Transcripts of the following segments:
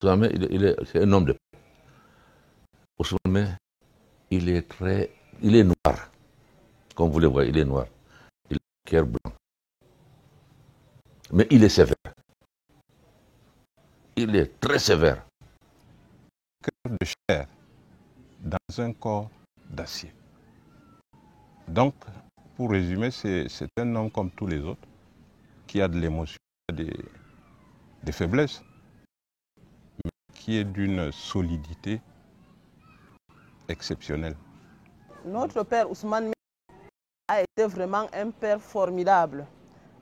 Ousmane, c'est un homme de paix. Ousmane, il est noir. Comme vous le voyez, il est noir. Il a un cœur blanc. Mais il est sévère. Il est très sévère. Cœur de chair dans un corps d'acier. Donc, pour résumer, c'est un homme comme tous les autres, qui a de l'émotion, des faiblesses, mais qui est d'une solidité exceptionnelle. Notre père Ousmane a été vraiment un père formidable.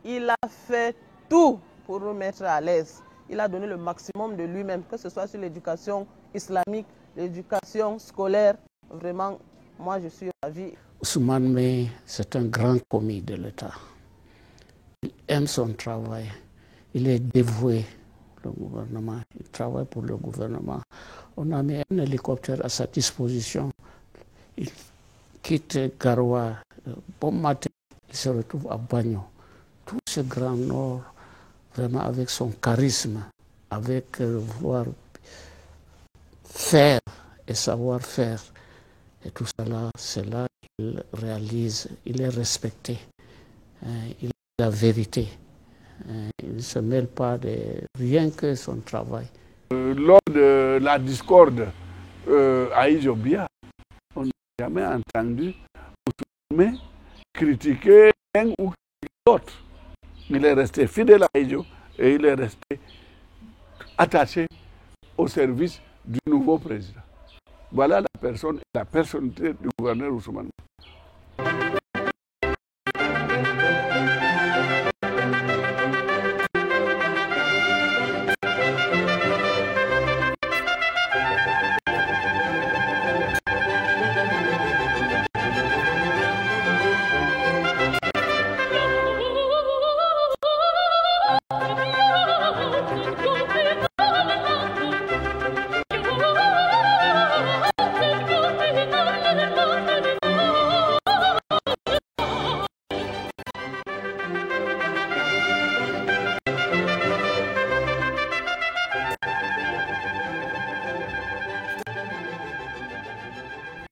Il a fait tout pour nous mettre à l'aise. Il a donné le maximum de lui-même, que ce soit sur l'éducation islamique, l'éducation scolaire. Vraiment, moi je suis ravie. Ousmane Mey, c'est un grand commis de l'État. Il aime son travail. Il est dévoué au gouvernement. Il travaille pour le gouvernement. On a mis un hélicoptère à sa disposition. Il quitte Garoua. Bon matin, il se retrouve à Bagno. Tout ce grand nord, vraiment avec son charisme, avec vouloir faire et savoir faire. Et tout cela, c'est là qu'il réalise, il est respecté, il a la vérité. Il ne se mêle pas de rien que son travail. Lors de la discorde à Ijobia, on n'a jamais entendu Ousmane critiquer un ou l'autre. Il est resté fidèle à Ijo et il est resté attaché au service du nouveau président. Voilà la personne, la personnalité du gouverneur Ousmane.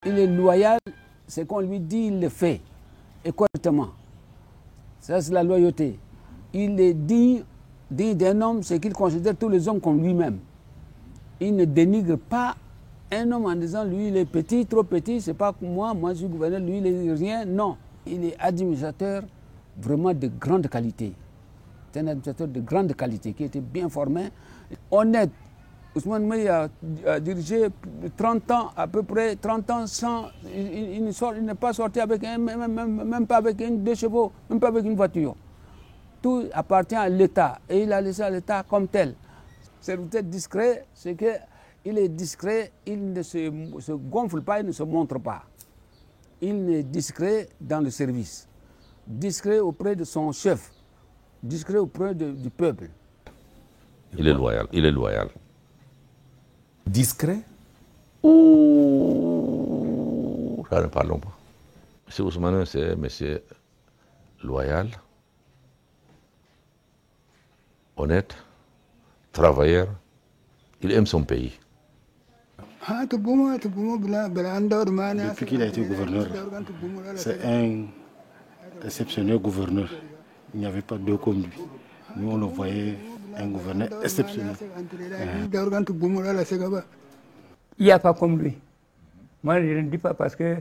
Il est loyal, ce qu'on lui dit, il le fait, et correctement. Ça, c'est la loyauté. Il est digne d'un homme, c'est qu'il considère tous les hommes comme lui-même. Il ne dénigre pas un homme en disant, lui, il est petit, trop petit, c'est pas comme moi je suis gouverneur, lui, il est rien. Non, il est administrateur vraiment de grande qualité. C'est un administrateur de grande qualité, qui était bien formé, honnête. Ousmane Mey a dirigé 30 ans, à peu près 30 ans sans... Il n'est pas sorti avec même pas avec deux chevaux, même pas avec une voiture. Tout appartient à l'État et il a laissé à l'État comme tel. Serviteur discret, c'est qu'il est discret, il ne se gonfle pas, il ne se montre pas. Il est discret dans le service, discret auprès de son chef, discret auprès du peuple. Il est loyal, il est loyal. Discret? Ouh, ça ne parlons pas. M. Ousmane, c'est un monsieur loyal, honnête, travailleur. Il aime son pays. Depuis qu'il a été gouverneur, c'est un exceptionnel gouverneur. Il n'y avait pas deux comme lui. Nous, on le voyait un gouverneur exceptionnel. Il n'y a pas comme lui. Moi, je ne dis pas parce que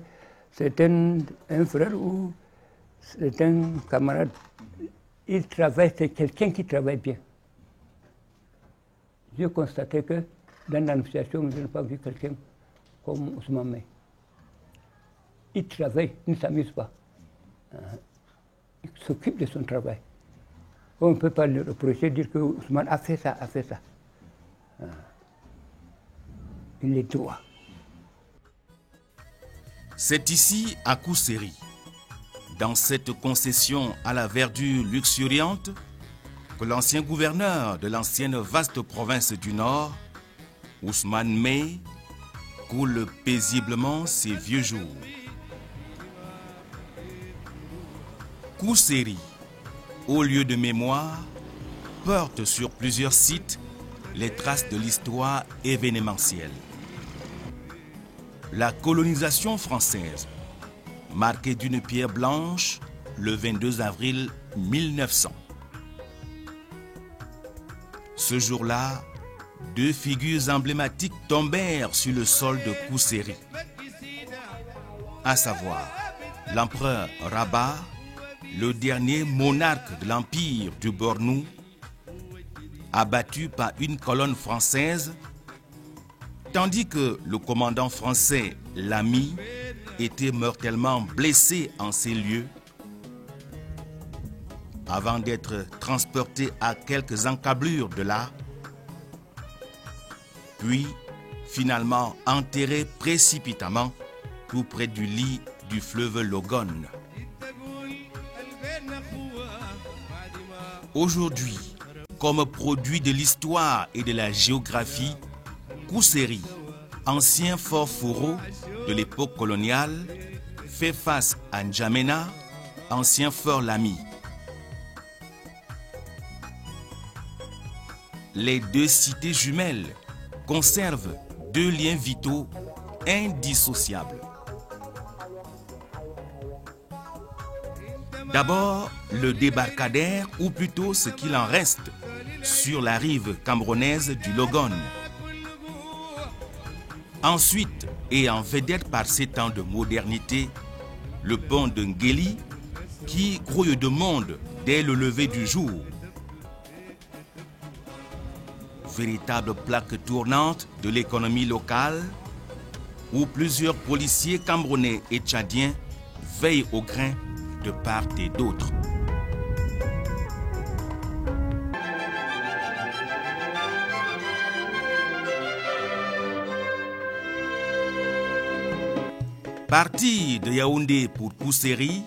c'est un frère ou c'est un camarade. Il travaille, c'est quelqu'un qui travaille bien. J'ai constaté que dans l'administration, je n'ai pas vu quelqu'un comme Ousmane Mey. Il travaille, il ne s'amuse pas. Il s'occupe de son travail. On ne peut pas le reprocher, dire que Ousmane a fait ça, a fait ça. Il est droit. C'est ici, à Kousséri, dans cette concession à la verdure luxuriante, que l'ancien gouverneur de l'ancienne vaste province du Nord, Ousmane Mey, coule paisiblement ses vieux jours. Kousséri, au lieu de mémoire, porte sur plusieurs sites les traces de l'histoire événementielle. La colonisation française, marquée d'une pierre blanche le 22 avril 1900. Ce jour-là, deux figures emblématiques tombèrent sur le sol de Kousséri, à savoir l'empereur Rabat, le dernier monarque de l'empire du Bornou, abattu par une colonne française, tandis que le commandant français Lamy était mortellement blessé en ces lieux, avant d'être transporté à quelques encablures de là, puis finalement enterré précipitamment tout près du lit du fleuve Logone. Aujourd'hui, comme produit de l'histoire et de la géographie, Kousséri, ancien fort fourreau de l'époque coloniale, fait face à N'Djamena, ancien fort Lamy. Les deux cités jumelles conservent deux liens vitaux indissociables. D'abord, le débarcadère, ou plutôt ce qu'il en reste, sur la rive camerounaise du Logone. Ensuite, et en vedette par ces temps de modernité, le pont de Ngeli, qui grouille de monde dès le lever du jour. Véritable plaque tournante de l'économie locale, où plusieurs policiers camerounais et tchadiens veillent au grain de part et d'autre. Parti de Yaoundé pour Kousséri,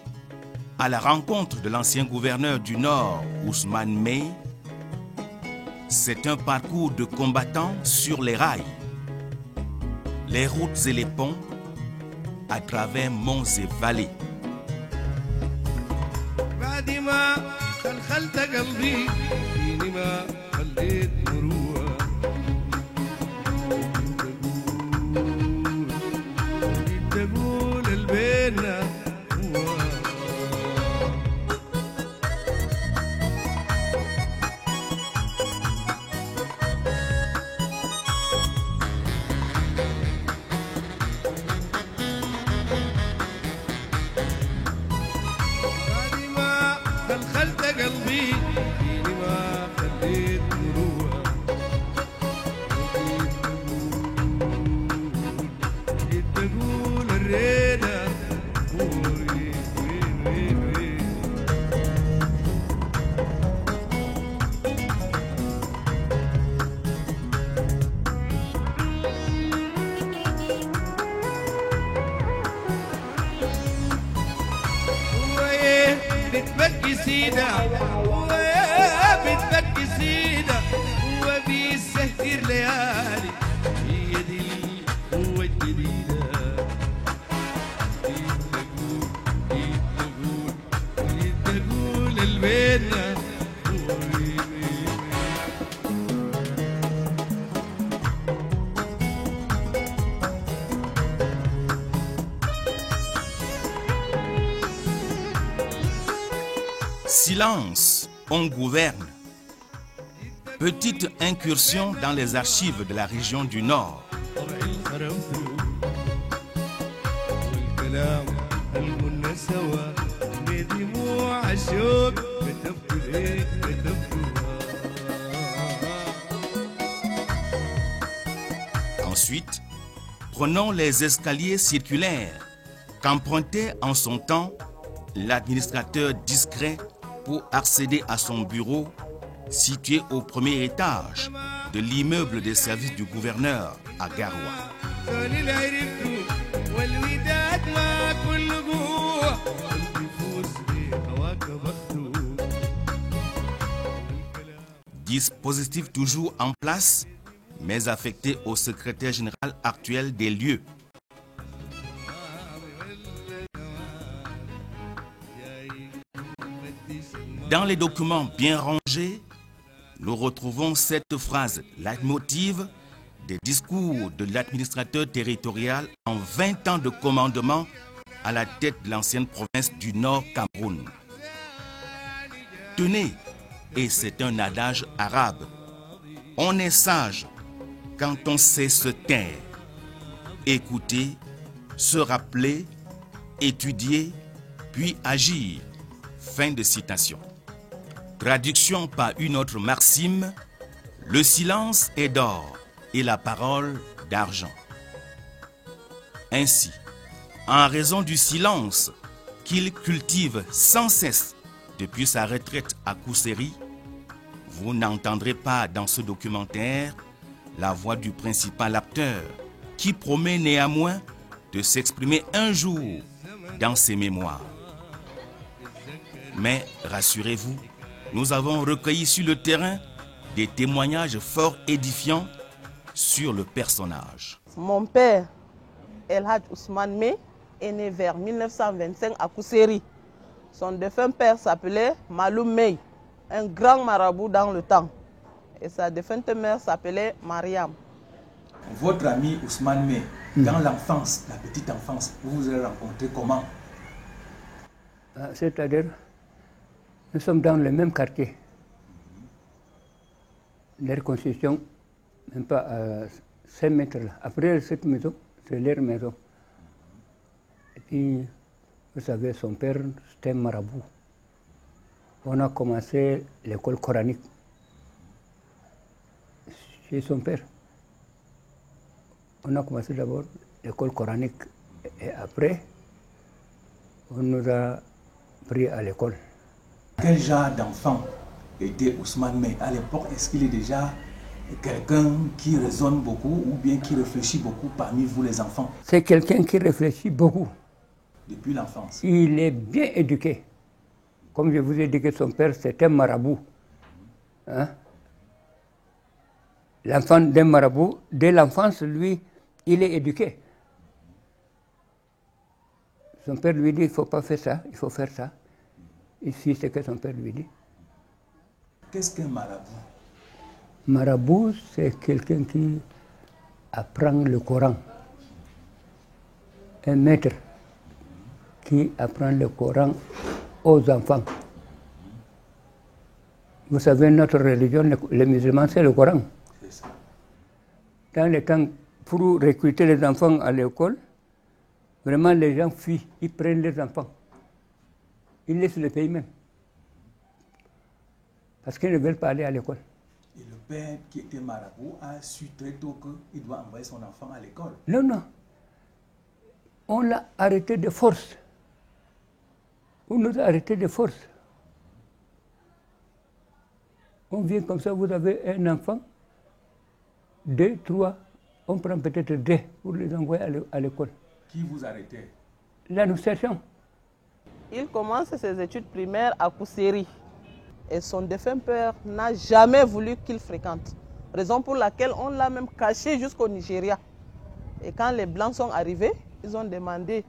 à la rencontre de l'ancien gouverneur du Nord, Ousmane Mey, c'est un parcours de combattants sur les rails, les routes et les ponts, à travers monts et vallées. Silence, on gouverne. Petite incursion dans les archives de la région du Nord. Ensuite, prenons les escaliers circulaires qu'empruntait en son temps l'administrateur discret pour accéder à son bureau situé au premier étage de l'immeuble des services du gouverneur à Garoua. Dispositif toujours en place, mais affecté au secrétaire général actuel des lieux. Dans les documents bien rangés, nous retrouvons cette phrase leitmotiv des discours de l'administrateur territorial en 20 ans de commandement à la tête de l'ancienne province du Nord Cameroun. Tenez, et c'est un adage arabe, on est sage quand on sait se taire, écouter, se rappeler, étudier, puis agir. Fin de citation. Traduction par une autre maxime, le silence est d'or et la parole d'argent. Ainsi, en raison du silence qu'il cultive sans cesse depuis sa retraite à Kousséri, vous n'entendrez pas dans ce documentaire la voix du principal acteur qui promet néanmoins de s'exprimer un jour dans ses mémoires. Mais rassurez-vous, nous avons recueilli sur le terrain des témoignages fort édifiants sur le personnage. Mon père, El Hadj Ousmane Mey, est né vers 1925 à Kousséri. Son défunt père s'appelait Maloum Mey, un grand marabout dans le temps. Et sa défunte mère s'appelait Mariam. Votre ami Ousmane Mey, dans l'enfance, la petite enfance, vous vous avez rencontré comment? C'est-à-dire, nous sommes dans le même quartier. Leur construction, même pas à 5 mètres là. Après cette maison, c'est leur maison. Et puis, vous savez, son père, c'était un marabout. On a commencé l'école coranique chez son père. On a commencé d'abord l'école coranique et après, on nous a pris à l'école. Quel genre d'enfant était Ousmane Mey à l'époque? Est-ce qu'il est déjà quelqu'un qui raisonne beaucoup ou bien qui réfléchit beaucoup parmi vous les enfants? C'est quelqu'un qui réfléchit beaucoup. Depuis l'enfance? Il est bien éduqué. Comme je vous ai dit que son père, c'était un marabout. Hein? L'enfant d'un marabout, dès l'enfance, lui, il est éduqué. Son père lui dit, il ne faut pas faire ça, il faut faire ça. Ici, c'est ce que son père lui dit. Qu'est-ce qu'un marabout? Marabout, c'est quelqu'un qui apprend le Coran. Un maître qui apprend le Coran aux enfants. Vous savez, notre religion, les musulmans, c'est le Coran. C'est ça. Dans le temps, pour recruter les enfants à l'école, vraiment les gens fuient, ils prennent les enfants. Ils laissent le pays même. Parce qu'ils ne veulent pas aller à l'école. Et le père qui était marabout a su très tôt qu'il doit envoyer son enfant à l'école? Non, non. On l'a arrêté de force. On nous a arrêté de force. On vient comme ça, vous avez un enfant, 2, 3, on prend peut-être 2 pour les envoyer à l'école. Qui vous arrêtait? Là, nous cherchons. Il commence ses études primaires à Kousséri. Et son défunt père n'a jamais voulu qu'il fréquente. Raison pour laquelle on l'a même caché jusqu'au Nigeria. Et quand les Blancs sont arrivés, ils ont demandé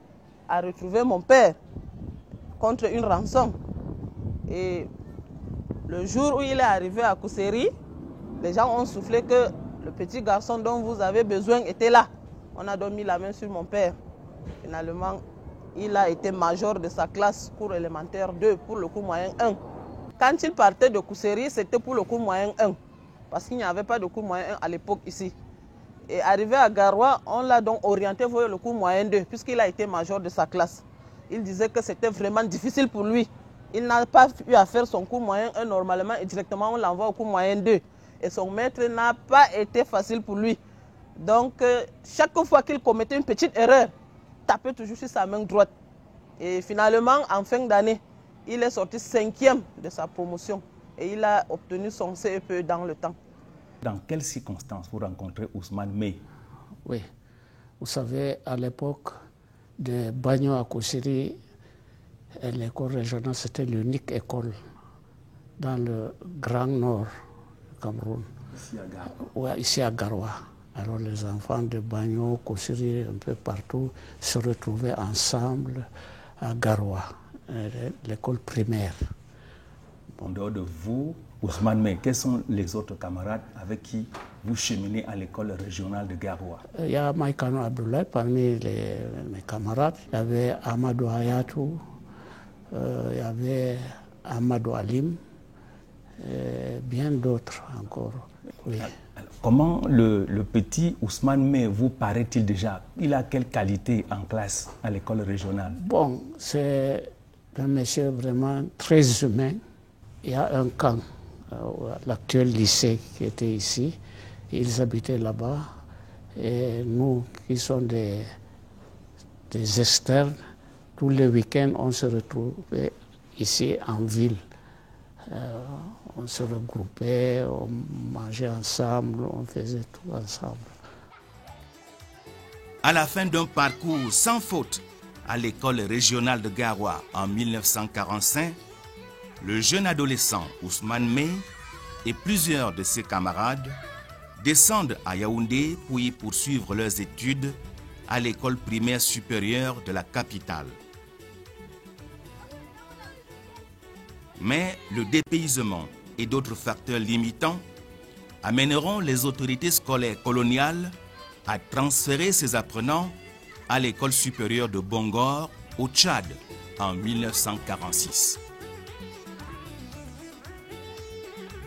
à retrouver mon père contre une rançon. Et le jour où il est arrivé à Kousséri, les gens ont soufflé que le petit garçon dont vous avez besoin était là. On a donc mis la main sur mon père. Finalement, il a été major de sa classe cours élémentaire 2 pour le cours moyen 1. Quand il partait de Kousséri, c'était pour le cours moyen 1. Parce qu'il n'y avait pas de cours moyen 1 à l'époque ici. Et arrivé à Garoua, on l'a donc orienté vers le cours moyen 2, puisqu'il a été major de sa classe. Il disait que c'était vraiment difficile pour lui. Il n'a pas pu faire son cours moyen 1 normalement et directement on l'envoie au cours moyen 2. Et son maître n'a pas été facile pour lui. Donc, chaque fois qu'il commettait une petite erreur, tapait toujours sur sa main droite. Et finalement, en fin d'année, il est sorti 5e de sa promotion et il a obtenu son CEPE dans le temps. Dans quelles circonstances vous rencontrez Ousmane Mey? Oui, vous savez, à l'époque de Bagno à Kousséri, l'école régionale, c'était l'unique école dans le Grand Nord du Cameroun. Ici à Garoua? Oui, ici à Garoua. Alors les enfants de Bagno, Kousséri, un peu partout, se retrouvaient ensemble à Garoua, l'école primaire. En dehors de vous Ousmane Mey, quels sont les autres camarades avec qui vous cheminez à l'école régionale de Garoua? Il y a Maïkano Abdoulaye parmi mes camarades. Il y avait Amadou Hayatou, il y avait Amadou Alim, et bien d'autres encore. Oui. Alors, comment le petit Ousmane Mey vous paraît-il déjà? Il a quelle qualité en classe à l'école régionale? Bon, c'est un monsieur vraiment très humain. Il y a un camp, l'actuel lycée qui était ici. Ils habitaient là-bas. Et nous, qui sommes des externes, tous les week-ends, on se retrouvait ici en ville. On se regroupait, on mangeait ensemble, on faisait tout ensemble. À la fin d'un parcours sans faute à l'école régionale de Garoua en 1945, le jeune adolescent Ousmane Mey et plusieurs de ses camarades descendent à Yaoundé pour y poursuivre leurs études à l'école primaire supérieure de la capitale. Mais le dépaysement et d'autres facteurs limitants amèneront les autorités scolaires coloniales à transférer ces apprenants à l'école supérieure de Bongor au Tchad en 1946.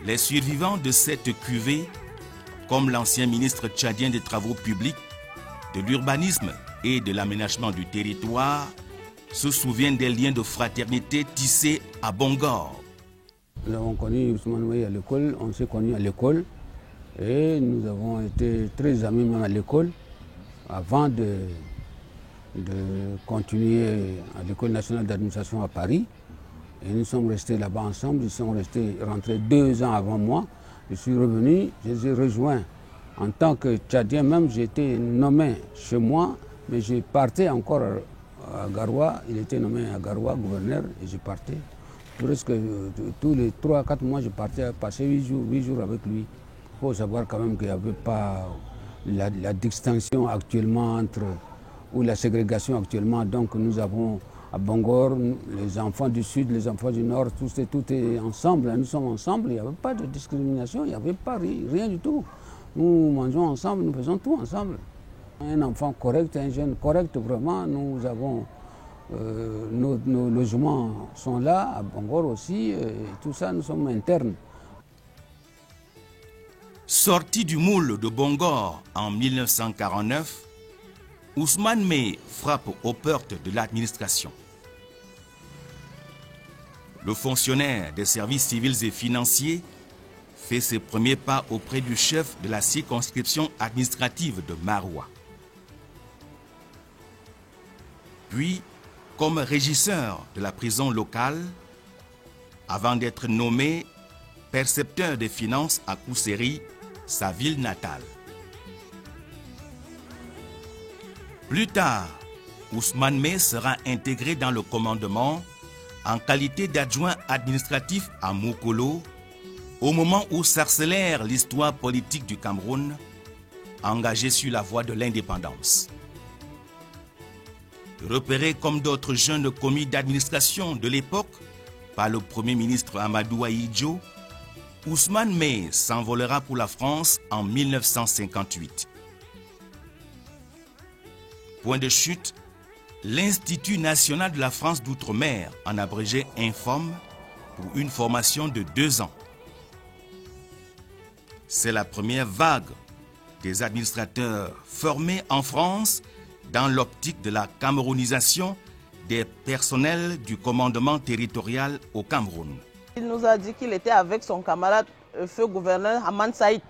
Les survivants de cette cuvée, comme l'ancien ministre tchadien des Travaux publics, de l'urbanisme et de l'aménagement du territoire, se souviennent des liens de fraternité tissés à Bongor. Nous avons connu Ousmane Mey à l'école, on s'est connus à l'école et nous avons été très amis même à l'école avant de continuer à l'École nationale d'administration à Paris. Et nous sommes restés là-bas ensemble, ils sont rentrés 2 ans avant moi. Je suis revenu, je les ai rejoints en tant que Tchadien même, j'ai été nommé chez moi, mais je partais encore à Garoua, il était nommé à Garoua gouverneur et je partais. Presque tous les 3 à 4 mois, je partais passer 8 jours avec lui. Il faut savoir quand même qu'il n'y avait pas la distinction actuellement entre, ou la ségrégation actuellement. Donc nous avons à Bongor, les enfants du sud, les enfants du nord, tout est ensemble, nous sommes ensemble, il n'y avait pas de discrimination, il n'y avait pas rien du tout. Nous mangeons ensemble, nous faisons tout ensemble. Un enfant correct, un jeune correct, vraiment, nous avons, nos logements sont là, à Bongor aussi, et tout ça, nous sommes internes. Sorti du moule de Bongor en 1949, Ousmane Mey frappe aux portes de l'administration. Le fonctionnaire des services civils et financiers fait ses premiers pas auprès du chef de la circonscription administrative de Maroua. Puis, comme régisseur de la prison locale, avant d'être nommé percepteur des finances à Kousséri, sa ville natale. Plus tard, Ousmane Mey sera intégré dans le commandement en qualité d'adjoint administratif à Mokolo au moment où s'accélère l'histoire politique du Cameroun, engagé sur la voie de l'indépendance. Repéré comme d'autres jeunes commis d'administration de l'époque par le Premier ministre Amadou Ahidjo, Ousmane Mey s'envolera pour la France en 1958. Point de chute, l'Institut national de la France d'outre-mer, en abrégé INFOM, pour une formation de 2 ans. C'est la première vague des administrateurs formés en France dans l'optique de la camerounisation des personnels du commandement territorial au Cameroun. Il nous a dit qu'il était avec son camarade feu gouverneur Haman Saïd.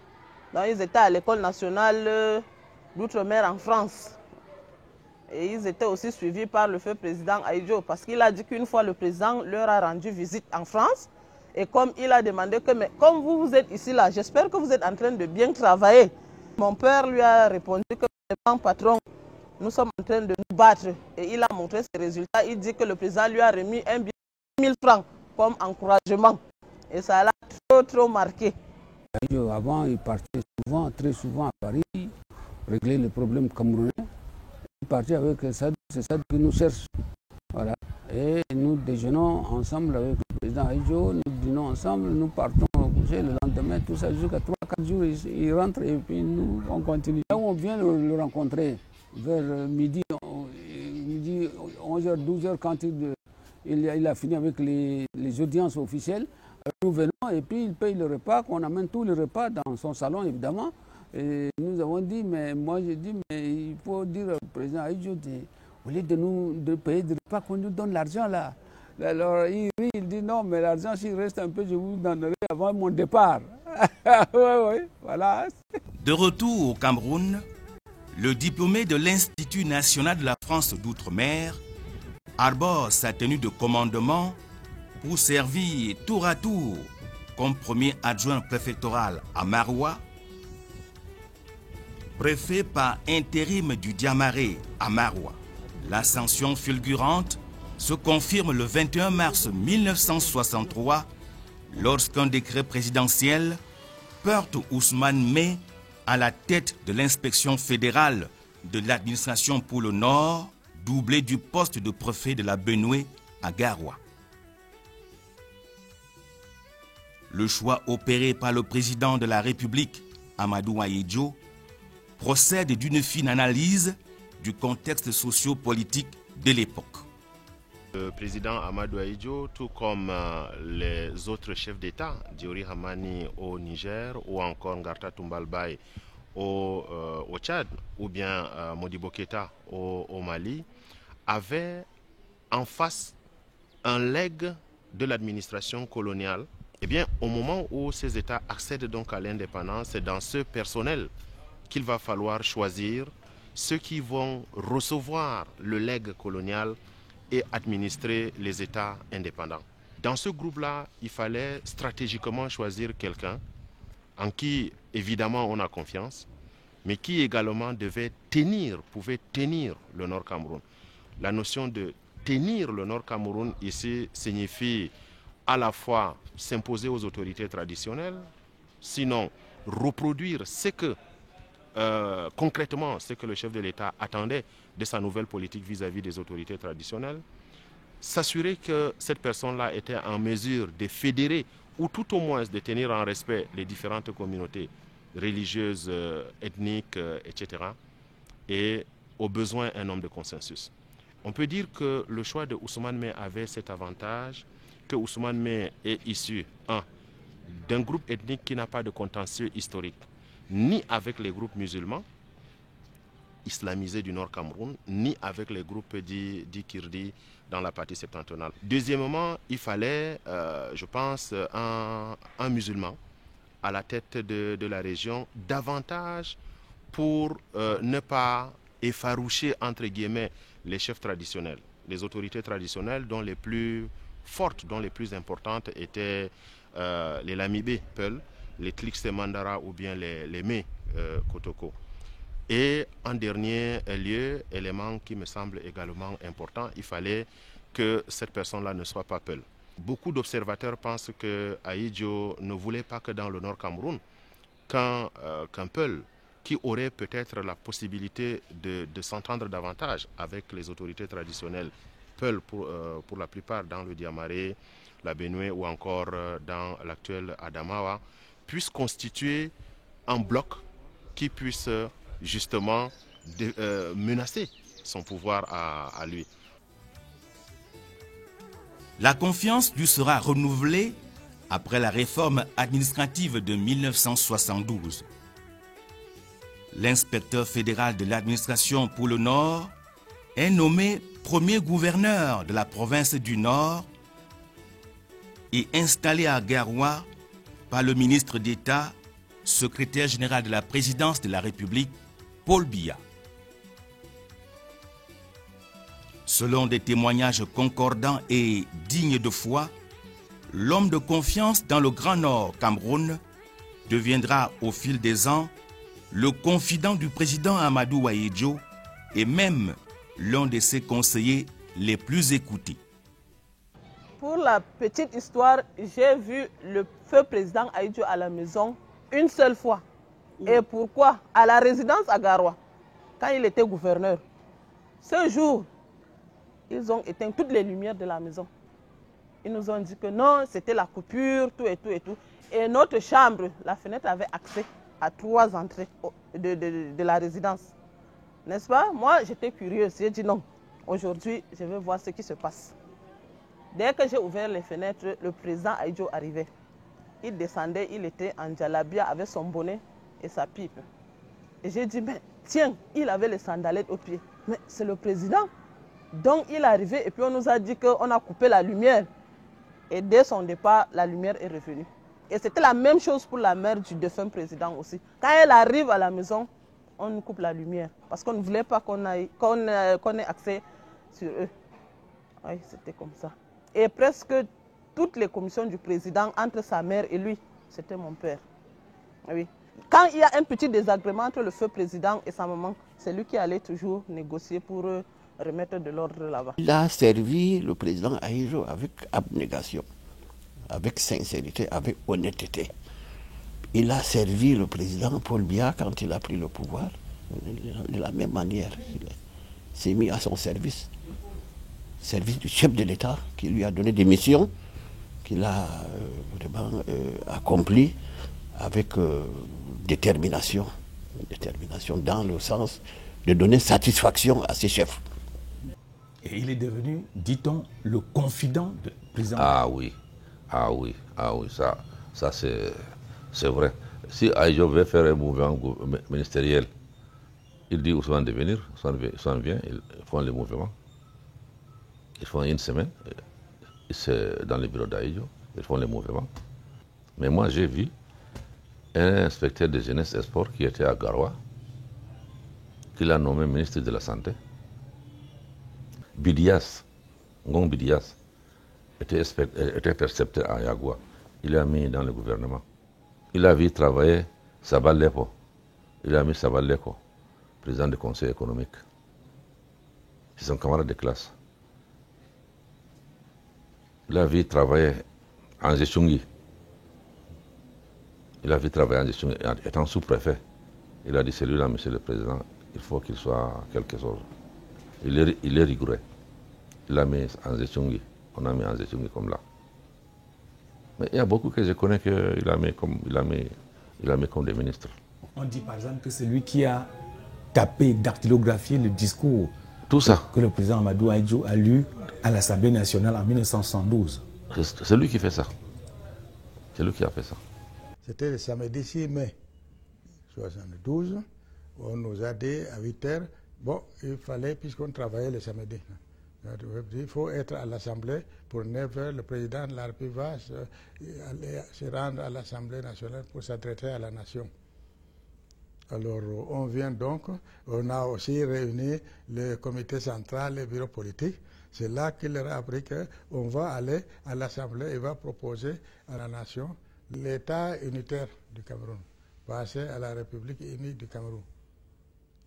Donc ils étaient à l'école nationale d'outre-mer en France. Et ils étaient aussi suivis par le feu président Ahidjo, parce qu'il a dit qu'une fois le président leur a rendu visite en France, et comme il a demandé que, mais comme vous êtes ici là, j'espère que vous êtes en train de bien travailler. Mon père lui a répondu que, patron, nous sommes en train de nous battre. Et il a montré ses résultats. Il dit que le président lui a remis un billet de 1000 francs comme encouragement. Et ça l'a trop marqué. Avant, il partait souvent, très souvent à Paris, régler les problèmes camerounais. Il partait avec ça, c'est ça qui nous cherche. Voilà. Et nous déjeunons ensemble avec le président Ahidjo, nous dînons ensemble, nous partons manger le lendemain, tout ça, jusqu'à 3-4 jours, il rentre et puis nous, on continue. Là où on vient le rencontrer, vers midi, 11h, 12h, quand il a fini avec les audiences officielles, nous venons et puis il paye le repas, qu'on amène tout le repas dans son salon, évidemment. Et nous avons dit, mais moi j'ai dit, mais il faut dire au président Ahidjo, au lieu de payer le repas, qu'on nous donne l'argent là. Alors il rit, il dit non, mais l'argent, s'il reste un peu, je vous donnerai avant mon départ. Oui, voilà. De retour au Cameroun, le diplômé de l'Institut national de la France d'outre-mer arbore sa tenue de commandement pour servir tour à tour comme premier adjoint préfectoral à Maroua, préfet par intérim du Diamaré à Maroua. L'ascension fulgurante se confirme le 21 mars 1963 lorsqu'un décret présidentiel porte Ousmane Mey à la tête de l'inspection fédérale de l'administration pour le Nord, doublé du poste de préfet de la Benoué à Garoua. Le choix opéré par le président de la République, Amadou Ahidjo, procède d'une fine analyse du contexte socio-politique de l'époque. Le président Amadou Ahidjo, tout comme les autres chefs d'État, Diori Hamani au Niger ou encore Ngarta Toumbalbaye au Tchad ou bien Modibo Keïta au Mali, avait en face un legs de l'administration coloniale. Eh bien, au moment où ces États accèdent donc à l'indépendance, c'est dans ce personnel qu'il va falloir choisir ceux qui vont recevoir le legs colonial et administrer les États indépendants. Dans ce groupe-là, il fallait stratégiquement choisir quelqu'un en qui, évidemment, on a confiance, mais qui également pouvait tenir le Nord Cameroun. La notion de tenir le Nord Cameroun ici signifie à la fois s'imposer aux autorités traditionnelles, sinon reproduire concrètement ce que le chef de l'État attendait de sa nouvelle politique vis-à-vis des autorités traditionnelles, s'assurer que cette personne-là était en mesure de fédérer ou tout au moins de tenir en respect les différentes communautés religieuses, ethniques, etc. Et au besoin un homme de consensus. On peut dire que le choix de Ousmane Mey avait cet avantage que Ousmane Mey est issu, d'un groupe ethnique qui n'a pas de contentieux historique, ni avec les groupes musulmans islamisés du Nord Cameroun, ni avec les groupes dits Kirdi dans la partie septentrionale. Deuxièmement, il fallait, je pense, un musulman à la tête de la région, davantage pour ne pas effaroucher, entre guillemets, les chefs traditionnels, les autorités traditionnelles dont les plus fortes, dont les plus importantes étaient les Lamibé Peul, les Tlix Mandara ou bien les Mey Kotoko. Et en dernier lieu, élément qui me semble également important, il fallait que cette personne-là ne soit pas Peul. Beaucoup d'observateurs pensent que Ahidjo ne voulait pas que dans le Nord Cameroun, qu'un Peul qui aurait peut-être la possibilité de s'entendre davantage avec les autorités traditionnelles, Peul pour la plupart dans le Diamaré, la Benoué ou encore dans l'actuel Adamawa, puisse constituer un bloc qui puisse justement menacer son pouvoir à lui. La confiance lui sera renouvelée après la réforme administrative de 1972. L'inspecteur fédéral de l'administration pour le Nord est nommé premier gouverneur de la province du Nord et installé à Garoua par le ministre d'État, secrétaire général de la présidence de la République, Paul Biya. Selon des témoignages concordants et dignes de foi, l'homme de confiance dans le Grand Nord Cameroun deviendra au fil des ans le confident du président Amadou Ahidjo et même l'un de ses conseillers les plus écoutés. Pour la petite histoire, j'ai vu le feu président Ahidjo à la maison une seule fois. Et pourquoi? À la résidence à Garoua, quand il était gouverneur. Ce jour, ils ont éteint toutes les lumières de la maison. Ils nous ont dit que non, c'était la coupure, tout et tout et tout. Et notre chambre, la fenêtre avait accès à 3 entrées de la résidence. N'est-ce pas? Moi, j'étais curieuse. J'ai dit non, aujourd'hui, je vais voir ce qui se passe. Dès que j'ai ouvert les fenêtres, le président Ahidjo arrivait. Il descendait, il était en djallabia avec son bonnet et sa pipe. Et j'ai dit, mais tiens, il avait les sandalettes aux pieds. Mais c'est le président. Donc il est arrivé et puis on nous a dit qu'on a coupé la lumière. Et dès son départ, la lumière est revenue. Et c'était la même chose pour la mère du défunt président aussi. Quand elle arrive à la maison, on nous coupe la lumière. Parce qu'on ne voulait pas qu'on ait accès sur eux. Oui, c'était comme ça. Et presque toutes les commissions du président, entre sa mère et lui, c'était mon père. Oui. Quand il y a un petit désagrément entre le feu président et sa maman, c'est lui qui allait toujours négocier pour remettre de l'ordre là-bas. Il a servi le président Ahidjo avec abnégation, avec sincérité, avec honnêteté. Il a servi le président Paul Biya quand il a pris le pouvoir de la même manière. Il s'est mis à son service du chef de l'État qui lui a donné des missions qu'il a vraiment accomplies avec détermination dans le sens de donner satisfaction à ses chefs. Et il est devenu, dit-on, le confident du président. Ah oui, ça c'est vrai. Si Ahidjo veut faire un mouvement ministériel, il dit Ousmane de venir, Ousmane vient, ils font le mouvement. Ils font une semaine, c'est dans le bureau d'Ahidjo, ils font le mouvement. Mais moi j'ai vu un inspecteur de jeunesse et sport qui était à Garoua, qu'il a nommé ministre de la Santé. Bidias, Ngong Bidias, était percepteur à Yagua. Il l'a mis dans le gouvernement. Il a vu travailler Sabal Lepo. Il a mis Sabal Lepo, président du conseil économique. C'est son camarade de classe. Il a vu travailler en Zechungi. Il a vu travailler en Zechungi, étant sous-préfet. Il a dit, celui-là, monsieur le président, il faut qu'il soit quelque chose. Il est rigoureux. Il a mis en Zechungi. On a mis en Zechungi comme là. Mais il y a beaucoup que je connais qu'il a mis comme des ministres. On dit par exemple que c'est lui qui a tapé, dactylographié le discours tout ça que le président Amadou Ahidjo a lu à l'Assemblée nationale en 1972. C'est lui qui fait ça. C'est lui qui a fait ça. C'était le samedi 6 mai 1972. On nous a dit à 8 h, bon, il fallait, puisqu'on travaillait le samedi, il faut être à l'Assemblée pour 9 h. Le président de la République va se rendre à l'Assemblée nationale pour s'adresser à la nation. Alors, on vient donc, on a aussi réuni le comité central, le bureau politique. C'est là qu'il leur a appris qu'on va aller à l'Assemblée et va proposer à la nation l'État unitaire du Cameroun, passer à la République unie du Cameroun.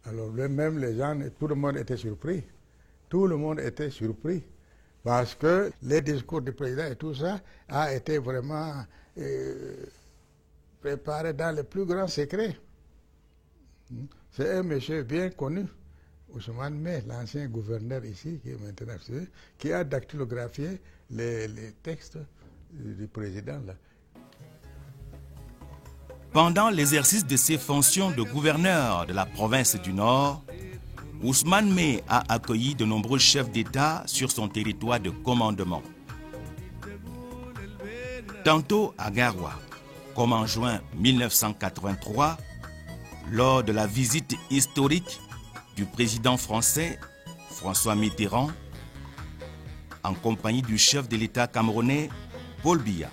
Alors, même les gens, tout le monde était surpris. Tout le monde était surpris parce que les discours du président et tout ça a été vraiment préparé dans le plus grand secret. C'est un monsieur bien connu, Ousmane May, l'ancien gouverneur ici, qui est maintenant qui a dactylographié les textes du président là. Pendant l'exercice de ses fonctions de gouverneur de la province du Nord, Ousmane May a accueilli de nombreux chefs d'État sur son territoire de commandement. Tantôt à Garoua, comme en juin 1983, lors de la visite historique du président français François Mitterrand, en compagnie du chef de l'État camerounais Paul Biya.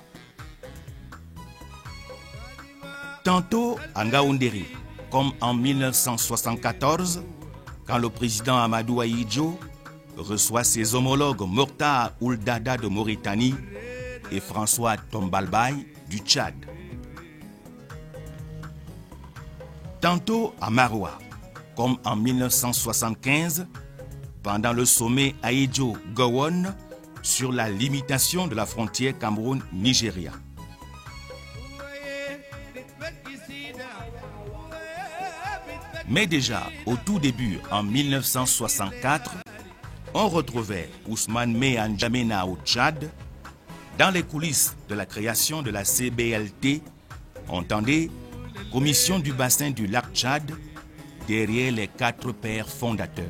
Tantôt à Ngaoundéri, comme en 1974, quand le président Amadou Ahidjo reçoit ses homologues Morta Ouldada de Mauritanie et François Tombalbaye du Tchad. Tantôt à Maroua, comme en 1975, pendant le sommet Ahidjo-Gowon sur la limitation de la frontière Cameroun-Nigeria. Mais déjà, au tout début, en 1964, on retrouvait Ousmane May N'Djamena au Tchad, Dans les coulisses de la création de la CBLT, entendez Commission du bassin du lac Tchad, derrière les 4 pères fondateurs.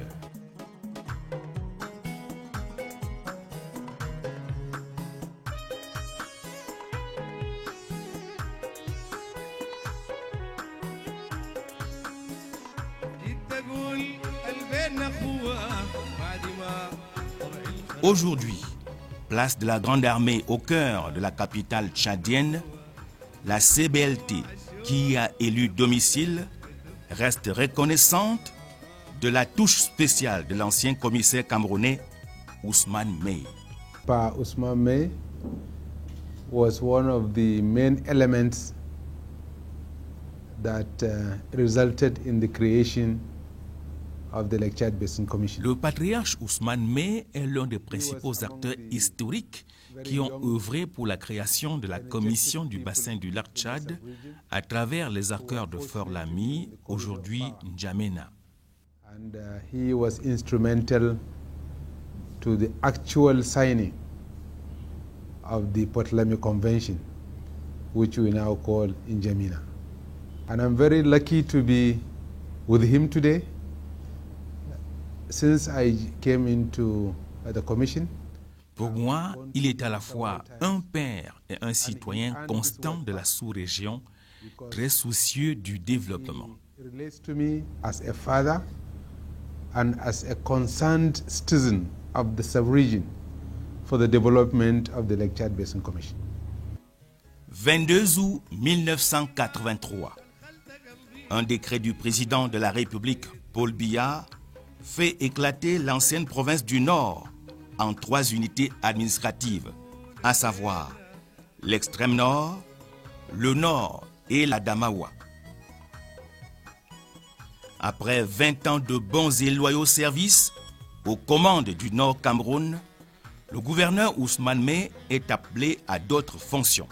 Aujourd'hui, place de la Grande Armée au cœur de la capitale tchadienne, la CBLT, qui a élu domicile, reste reconnaissante de la touche spéciale de l'ancien commissaire camerounais Ousmane Mey. Ousmane Mey was one of the main elements that resulted in the creation of the Lake Chad Basin Commission. Le patriarche Ousmane Mey est l'un des principaux acteurs historiques qui ont œuvré pour la création de la Commission du bassin du lac Tchad à travers les accords de Fort Lamy, aujourd'hui N'Djamena. And he was instrumental to the actual signing of the Port Lamy Convention, which we now call N'Djamena. And I'm very lucky to be with him today. Since I came into the commission, pour moi, il est à la fois un père et un citoyen constant de la sous-région, très soucieux du développement. He relates to me as a father and as a concerned citizen of the sub-region for the development of the Lake Chad Basin Commission. 22 août 1983, un décret du président de la République, Paul Biya, fait éclater l'ancienne province du Nord en 3 unités administratives, à savoir l'extrême nord, le nord et la Damawa. Après 20 ans de bons et loyaux services aux commandes du Nord Cameroun, le gouverneur Ousmane Mey est appelé à d'autres fonctions.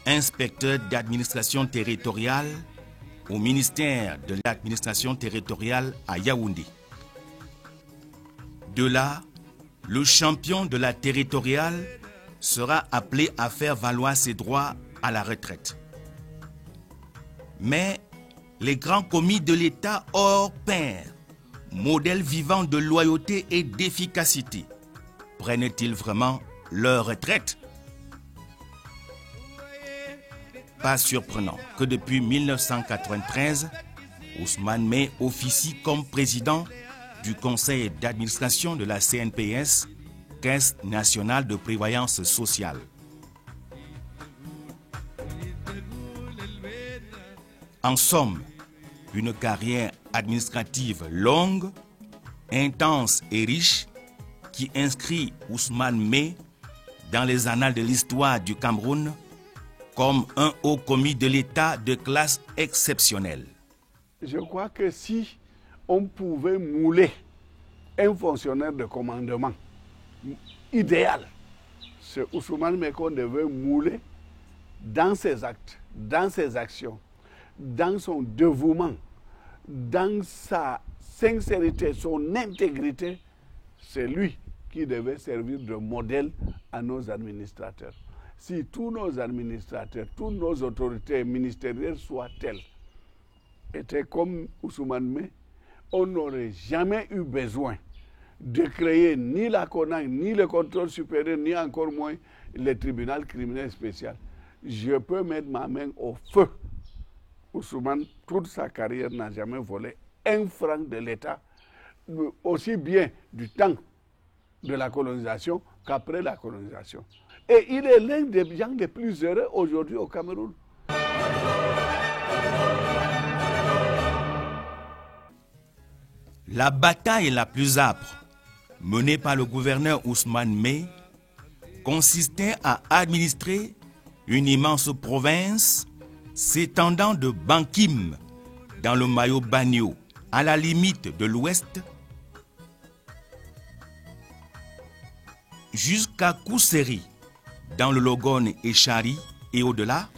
Inspecteur d'administration territoriale au ministère de l'administration territoriale à Yaoundé. De là, le champion de la territoriale sera appelé à faire valoir ses droits à la retraite. Mais les grands commis de l'État hors pair, modèle vivant de loyauté et d'efficacité, prennent-ils vraiment leur retraite? Pas surprenant que depuis 1993, Ousmane Mey officie comme président du conseil d'administration de la CNPS, Caisse nationale de prévoyance sociale. En somme, une carrière administrative longue, intense et riche qui inscrit Ousmane Mey dans les annales de l'histoire du Cameroun comme un haut commis de l'État de classe exceptionnelle. Je crois que si on pouvait mouler un fonctionnaire de commandement idéal, c'est Ousmane Mey qu'on devait mouler dans ses actes, dans ses actions, dans son dévouement, dans sa sincérité, son intégrité. C'est lui qui devait servir de modèle à nos administrateurs. Si tous nos administrateurs, toutes nos autorités ministérielles soient telles, étaient comme Ousmane Mey, on n'aurait jamais eu besoin de créer ni la CONAC, ni le contrôle supérieur, ni encore moins le tribunal criminel spécial. Je peux mettre ma main au feu. Ousmane, toute sa carrière, n'a jamais volé un franc de l'État, aussi bien du temps de la colonisation qu'après la colonisation. Et il est l'un des gens les plus heureux aujourd'hui au Cameroun. La bataille la plus âpre menée par le gouverneur Ousmane Mey consistait à administrer une immense province s'étendant de Bankim dans le Mayo Banio à la limite de l'ouest jusqu'à Kousséri dans le Logone et Chari et au-delà,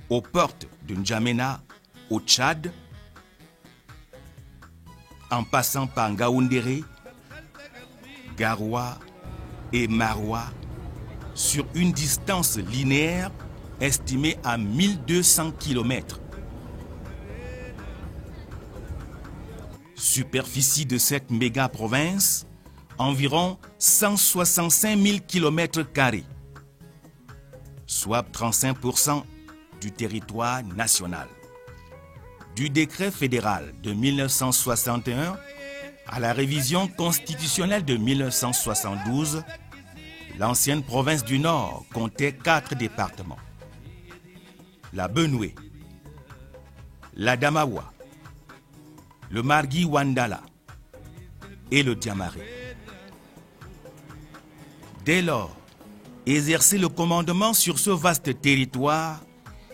aux portes de N'Djamena au Tchad, en passant par Ngaoundéré, Garoua et Maroua, sur une distance linéaire estimée à 1200 km. Superficie de cette méga-province, environ 165 000 km², soit 35% du territoire national. Du décret fédéral de 1961 à la révision constitutionnelle de 1972, l'ancienne province du Nord comptait 4 départements. La Benoué, l'Adamawa, le Margui-Wandala et le Diamaré. Dès lors, exercer le commandement sur ce vaste territoire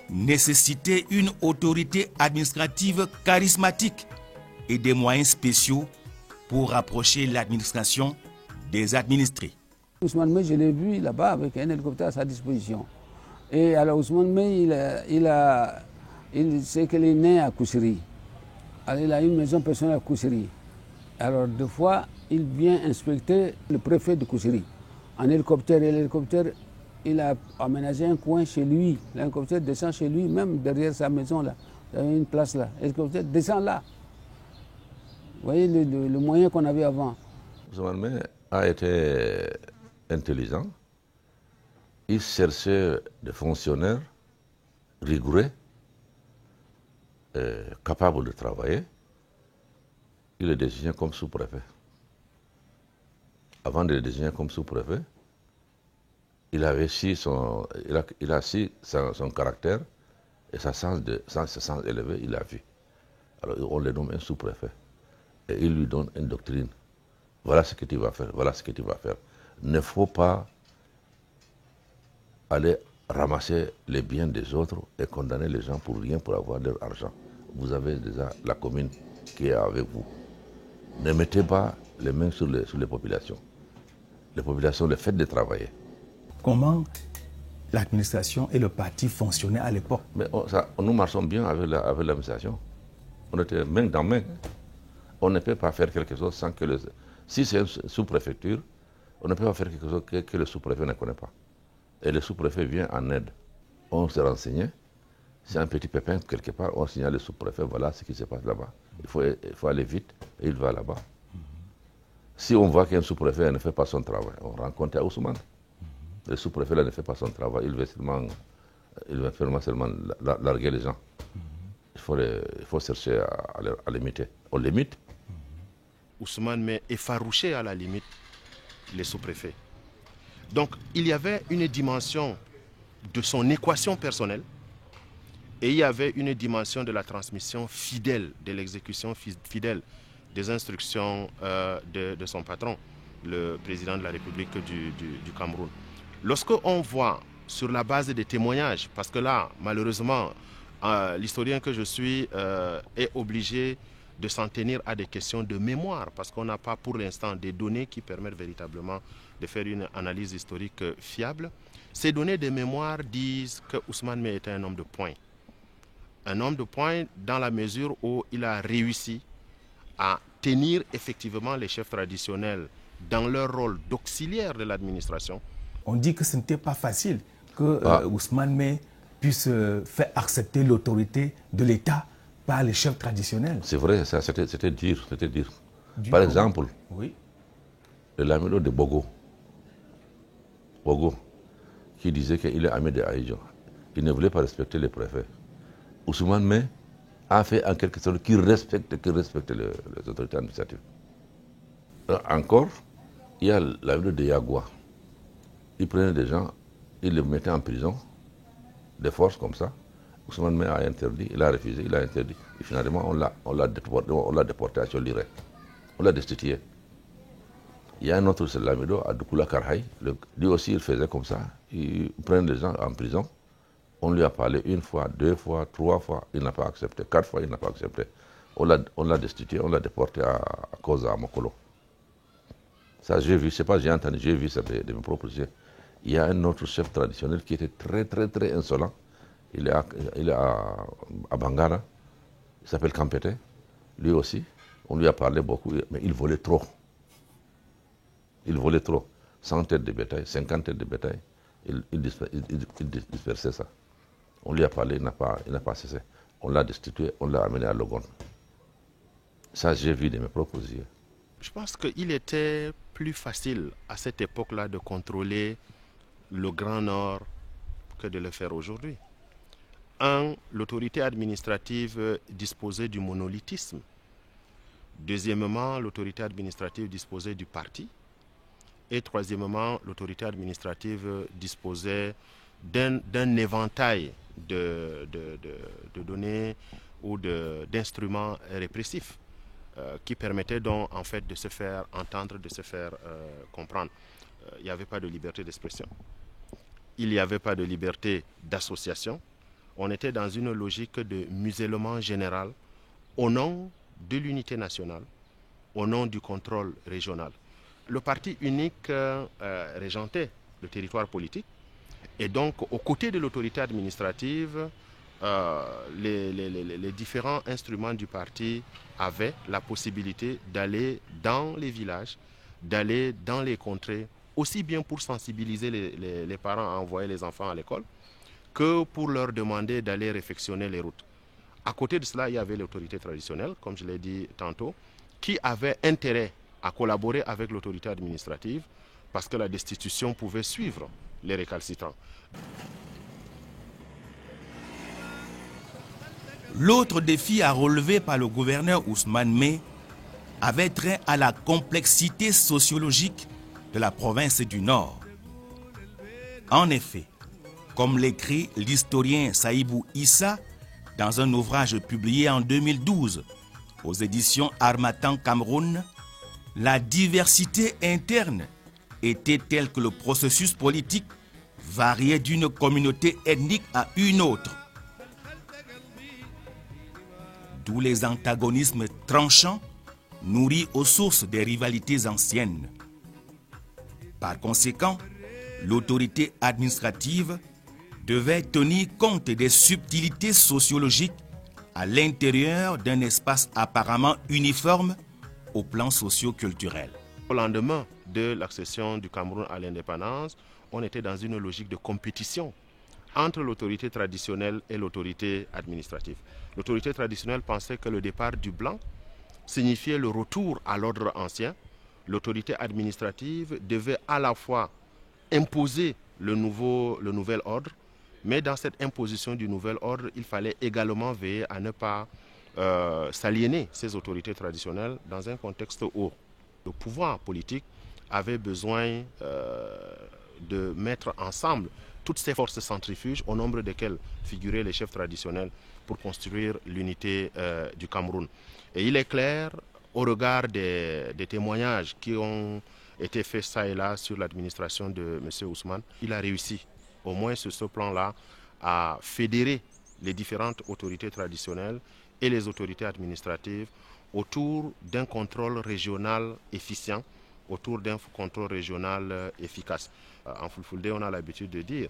nécessitait une autorité administrative charismatique et des moyens spéciaux pour rapprocher l'administration des administrés. Ousmane Mey, je l'ai vu là-bas avec un hélicoptère à sa disposition. Et alors Ousmane Mey, il sait qu'il est né à Koussiri. Alors, il a une maison personnelle à Koussiri. Alors deux fois, il vient inspecter le préfet de Koussiri en hélicoptère. Et l'hélicoptère, il a aménagé un coin chez lui. L'hélicoptère descend chez lui, même derrière sa maison là. Il y avait une place là. L'hélicoptère descend là. Vous voyez le moyen qu'on avait avant. Ousmane Mey a été intelligent. Il cherchait des fonctionnaires rigoureux, capables de travailler. Il les désignait comme sous-préfet. Avant de les désigner comme sous-préfet, il avait su son caractère et sa sens élevé, il l'a vu. Alors on le nomme un sous-préfet. Et il lui donne une doctrine. Voilà ce que tu vas faire, voilà ce que tu vas faire. Il ne faut pas aller ramasser les biens des autres et condamner les gens pour rien, pour avoir leur argent. Vous avez déjà la commune qui est avec vous. Ne mettez pas les mains sur les populations. Les populations, le fait de travailler. Comment l'administration et le parti fonctionnaient à l'époque? Mais nous marchons bien avec l'administration. On était main dans main. On ne peut pas faire quelque chose sans que si c'est une sous-préfecture, on ne peut pas faire quelque chose que le sous-préfet ne connaît pas. Et le sous-préfet vient en aide. On s'est renseigné. C'est un petit pépin quelque part, on signale le sous-préfet, voilà ce qui se passe là-bas. Il faut aller vite et il va là-bas. Si on voit qu'un sous-préfet ne fait pas son travail, on rencontre à Ousmane. Le sous-préfet là ne fait pas son travail, il va seulement larguer les gens. Il faut chercher à l'imiter. On l'imite. Ousmane Mey effarouchait à la limite les sous-préfets. Donc il y avait une dimension de son équation personnelle et il y avait une dimension de la transmission fidèle, de l'exécution fidèle des instructions de son patron, le président de la République du Cameroun. Lorsqu'on voit sur la base des témoignages, parce que là, malheureusement, l'historien que je suis est obligé de s'en tenir à des questions de mémoire, parce qu'on n'a pas pour l'instant des données qui permettent véritablement de faire une analyse historique fiable. Ces données de mémoire disent que Ousmane Mey était un homme de poing. Un homme de poing dans la mesure où il a réussi à tenir effectivement les chefs traditionnels dans leur rôle d'auxiliaire de l'administration. On dit que ce n'était pas facile que Ousmane Mey puisse faire accepter l'autorité de l'État par les chefs traditionnels. C'est vrai, c'était dur. Par exemple, le Lamido de Bogo, qui disait qu'il est ami de Aïdjo, il ne voulait pas respecter les préfets. Ousmane Mey a fait en quelque sorte qu'il respecte les autorités administratives. Encore, il y a Lamido de Yagua. Il prenait des gens, il les mettait en prison, de force comme ça. Ousmane Mey a interdit, il a refusé, il a interdit. Et finalement, on l'a déporté à Choliré. On l'a destitué. Il y a un autre, c'est Lamido, à Doukoula Karhaï. Lui aussi, il faisait comme ça. Il prenait des gens en prison. On lui a parlé 1 fois, 2 fois, 3 fois. Il n'a pas accepté. 4 fois, il n'a pas accepté. On l'a destitué, on l'a déporté à cause à Mokolo. Ça, j'ai vu, c'est pas j'ai entendu, j'ai vu ça de mes propres yeux. Il y a un autre chef traditionnel qui était très, très, très insolent. Il est à Bangara. Il s'appelle Kampete. Lui aussi, on lui a parlé beaucoup, mais il volait trop. Il volait trop. 100 têtes de bétail, 50 têtes de bétail. il dispersait ça. On lui a parlé, il n'a pas cessé. On l'a destitué, on l'a amené à Logon. Ça, j'ai vu de mes propres yeux. Je pense qu'il était plus facile à cette époque-là de contrôler le Grand Nord que de le faire aujourd'hui. L'autorité administrative disposait du monolithisme. Deuxièmement, l'autorité administrative disposait du parti. Et troisièmement, l'autorité administrative disposait d'un éventail de données ou d'instruments répressifs qui permettaient donc en fait de se faire entendre, de se faire comprendre. Il n'y avait pas de liberté d'expression. Il n'y avait pas de liberté d'association. On était dans une logique de musellement général au nom de l'unité nationale, au nom du contrôle régional. Le parti unique régentait le territoire politique et donc aux côtés de l'autorité administrative, les différents instruments du parti avaient la possibilité d'aller dans les villages, d'aller dans les contrées, aussi bien pour sensibiliser les parents à envoyer les enfants à l'école, que pour leur demander d'aller réfectionner les routes. À côté de cela, il y avait l'autorité traditionnelle, comme je l'ai dit tantôt, qui avait intérêt à collaborer avec l'autorité administrative parce que la destitution pouvait suivre les récalcitrants. L'autre défi à relever par le gouverneur Ousmane Mey avait trait à la complexité sociologique de la province du Nord. En effet, comme l'écrit l'historien Saïbou Issa dans un ouvrage publié en 2012 aux éditions Harmattan Cameroun, la diversité interne était telle que le processus politique variait d'une communauté ethnique à une autre. D'où les antagonismes tranchants nourris aux sources des rivalités anciennes. Par conséquent, l'autorité administrative devait tenir compte des subtilités sociologiques à l'intérieur d'un espace apparemment uniforme au plan socio-culturel. Au lendemain de l'accession du Cameroun à l'indépendance, on était dans une logique de compétition entre l'autorité traditionnelle et l'autorité administrative. L'autorité traditionnelle pensait que le départ du blanc signifiait le retour à l'ordre ancien. L'autorité administrative devait à la fois imposer le nouvel ordre, mais dans cette imposition du nouvel ordre, il fallait également veiller à ne pas s'aliéner ces autorités traditionnelles dans un contexte où le pouvoir politique avait besoin de mettre ensemble toutes ces forces centrifuges, au nombre desquelles figuraient les chefs traditionnels, pour construire l'unité du Cameroun. Et il est clair, au regard des témoignages qui ont été faits ça et là sur l'administration de M. Ousmane, il a réussi, au moins sur ce plan-là, à fédérer les différentes autorités traditionnelles et les autorités administratives autour d'un contrôle régional efficient, autour d'un contrôle régional efficace. En Fulfulde, on a l'habitude de dire,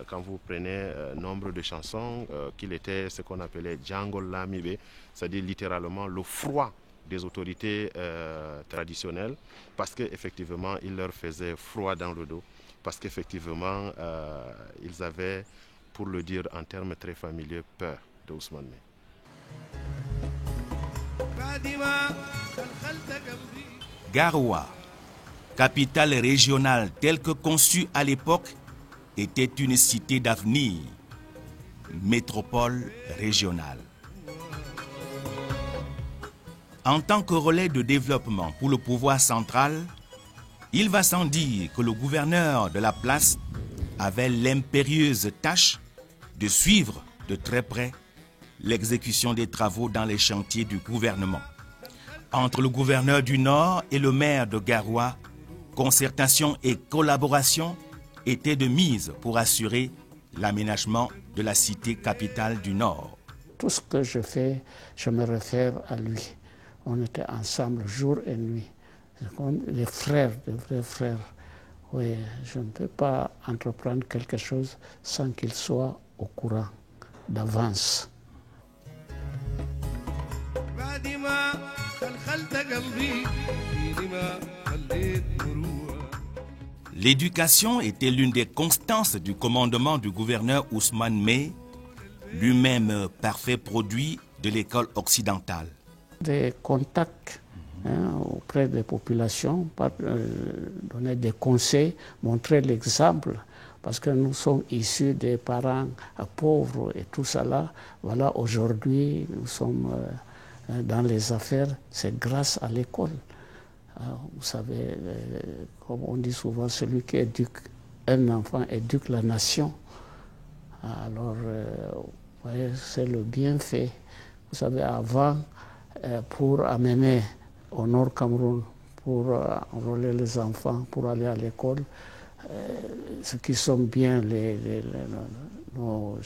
quand vous prenez nombre de chansons, qu'il était ce qu'on appelait Djangol Lamibe, c'est-à-dire littéralement le froid des autorités traditionnelles, parce qu'effectivement, il leur faisait froid dans le dos, parce qu'effectivement, ils avaient, pour le dire en termes très familiers, peur de Ousmane Mey. Garoua, capitale régionale telle que conçue à l'époque, était une cité d'avenir, métropole régionale. En tant que relais de développement pour le pouvoir central, il va sans dire que le gouverneur de la place avait l'impérieuse tâche de suivre de très près l'exécution des travaux dans les chantiers du gouvernement. Entre le gouverneur du Nord et le maire de Garoua, concertation et collaboration étaient de mise pour assurer l'aménagement de la cité capitale du Nord. Tout ce que je fais, je me réfère à lui. On était ensemble jour et nuit. Comme les frères, des vrais frères. Oui, je ne peux pas entreprendre quelque chose sans qu'il soit au courant d'avance. L'éducation était l'une des constances du commandement du gouverneur Ousmane Mey, lui-même parfait produit de l'école occidentale. Des contacts auprès des populations, donner des conseils, montrer l'exemple, parce que nous sommes issus des parents pauvres et tout ça là. Voilà, aujourd'hui, nous sommes dans les affaires, c'est grâce à l'école. Vous savez, comme on dit souvent, celui qui éduque un enfant éduque la nation. Alors, vous voyez, c'est le bienfait. Vous savez, avant, pour amener au Nord Cameroun, pour enrôler les enfants, pour aller à l'école, ceux qui sont bien, nos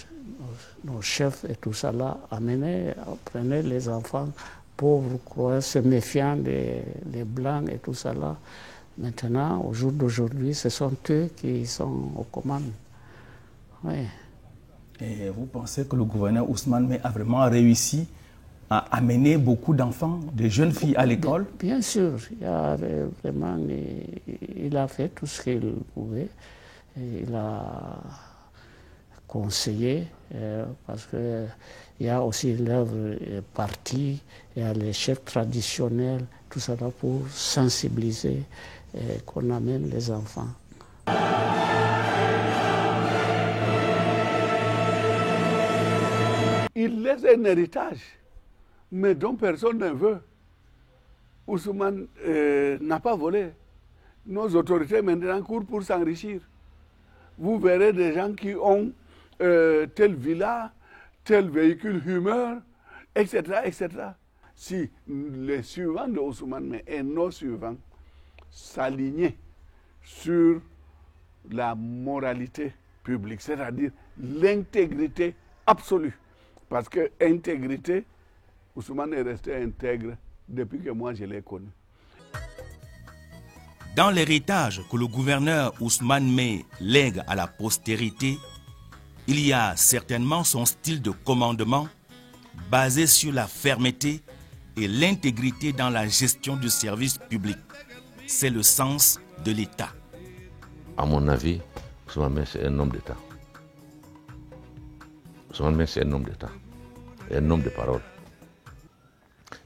chefs et tout ça là, prenaient les enfants pauvres, croyaient, se méfiant des Blancs et tout ça là. Maintenant, au jour d'aujourd'hui, ce sont eux qui sont aux commandes. Oui. Et vous pensez que le gouverneur Ousmane Mey a vraiment réussi à amener beaucoup d'enfants, de jeunes filles à l'école? Bien sûr, il a fait tout ce qu'il pouvait. Il a conseillé, parce qu'il y a aussi l'œuvre partie, il y a les chefs traditionnels, tout ça là pour sensibiliser qu'on amène les enfants. Il laisse un héritage, mais dont personne ne veut. Ousmane n'a pas volé. Nos autorités maintenant courent pour s'enrichir. Vous verrez des gens qui ont telle villa, tel véhicule Hummer, etc., etc. Si les suivants de Ousmane Mey et nos suivants s'alignaient sur la moralité publique, c'est-à-dire l'intégrité absolue. Parce que intégrité, Ousmane est resté intègre depuis que moi je l'ai connu. Dans l'héritage que le gouverneur Ousmane Mey lègue à la postérité, il y a certainement son style de commandement basé sur la fermeté et l'intégrité dans la gestion du service public. C'est le sens de l'État. À mon avis, Ousmane Mey, c'est un homme d'État. Ousmane Mey, c'est un homme d'État, un homme de parole.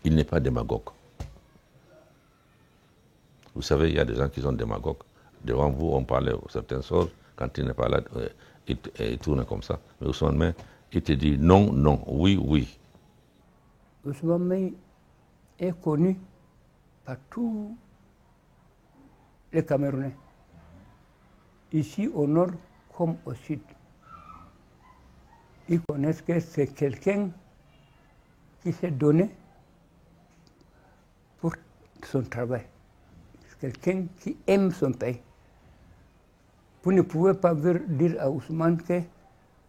Il n'est pas démagogue. Vous savez, il y a des gens qui sont démagogues. Devant vous, on parlait certaines choses. Quand il n'est pas là, il tourne comme ça. Mais Ousmane Mey, il te dit non, non, oui, oui. Ousmane Mey est connu par tous les Camerounais, ici au nord comme au sud. Ils connaissent que c'est quelqu'un qui s'est donné pour son travail. C'est quelqu'un qui aime son pays. Vous ne pouvez pas dire à Ousmane que,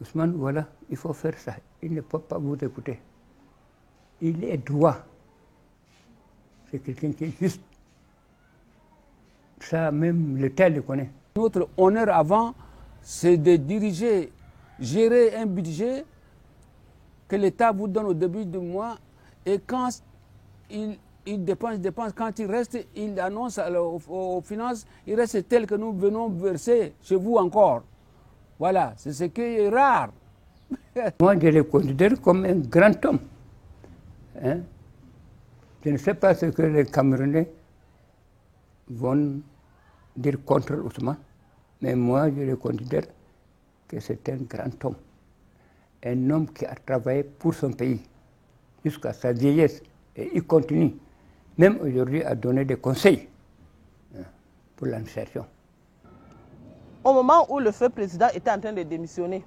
Ousmane, voilà, il faut faire ça. Il ne peut pas vous écouter. Il est droit. C'est quelqu'un qui est juste. Ça, même l'État le connaît. Notre honneur avant, c'est de diriger, gérer un budget que l'État vous donne au début du mois, et quand il dépense, quand il reste, il annonce aux finances, il reste tel que nous venons verser chez vous encore. Voilà, c'est ce qui est rare. Moi, je le considère comme un grand homme. Hein? Je ne sais pas ce que les Camerounais vont dire contre Ousmane, mais moi, je le considère que c'est un grand homme. Un homme qui a travaillé pour son pays jusqu'à sa vieillesse, et il continue, même aujourd'hui, à donner des conseils pour l'administration. Au moment où le feu président était en train de démissionner,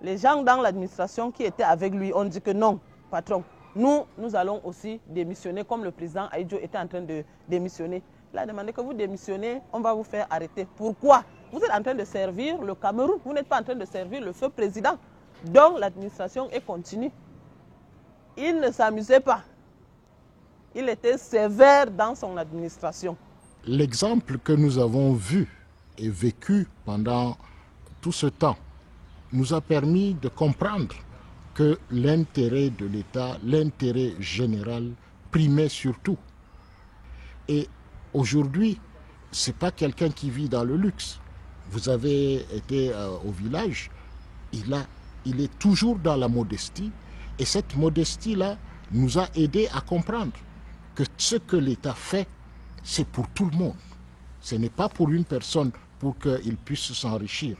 les gens dans l'administration qui étaient avec lui ont dit que non, patron, nous allons aussi démissionner comme le président Ahidjo était en train de démissionner. Il a demandé que vous démissionnez, on va vous faire arrêter. Pourquoi? Vous êtes en train de servir le Cameroun, vous n'êtes pas en train de servir le feu président. Donc l'administration est continue. Il ne s'amusait pas. Il était sévère dans son administration. L'exemple que nous avons vu et vécu pendant tout ce temps nous a permis de comprendre que l'intérêt de l'État, l'intérêt général primait surtout. Et aujourd'hui, ce n'est pas quelqu'un qui vit dans le luxe. Vous avez été au village, il est toujours dans la modestie. Et cette modestie-là nous a aidés à comprendre que ce que l'État fait, c'est pour tout le monde. Ce n'est pas pour une personne pour qu'il puisse s'enrichir.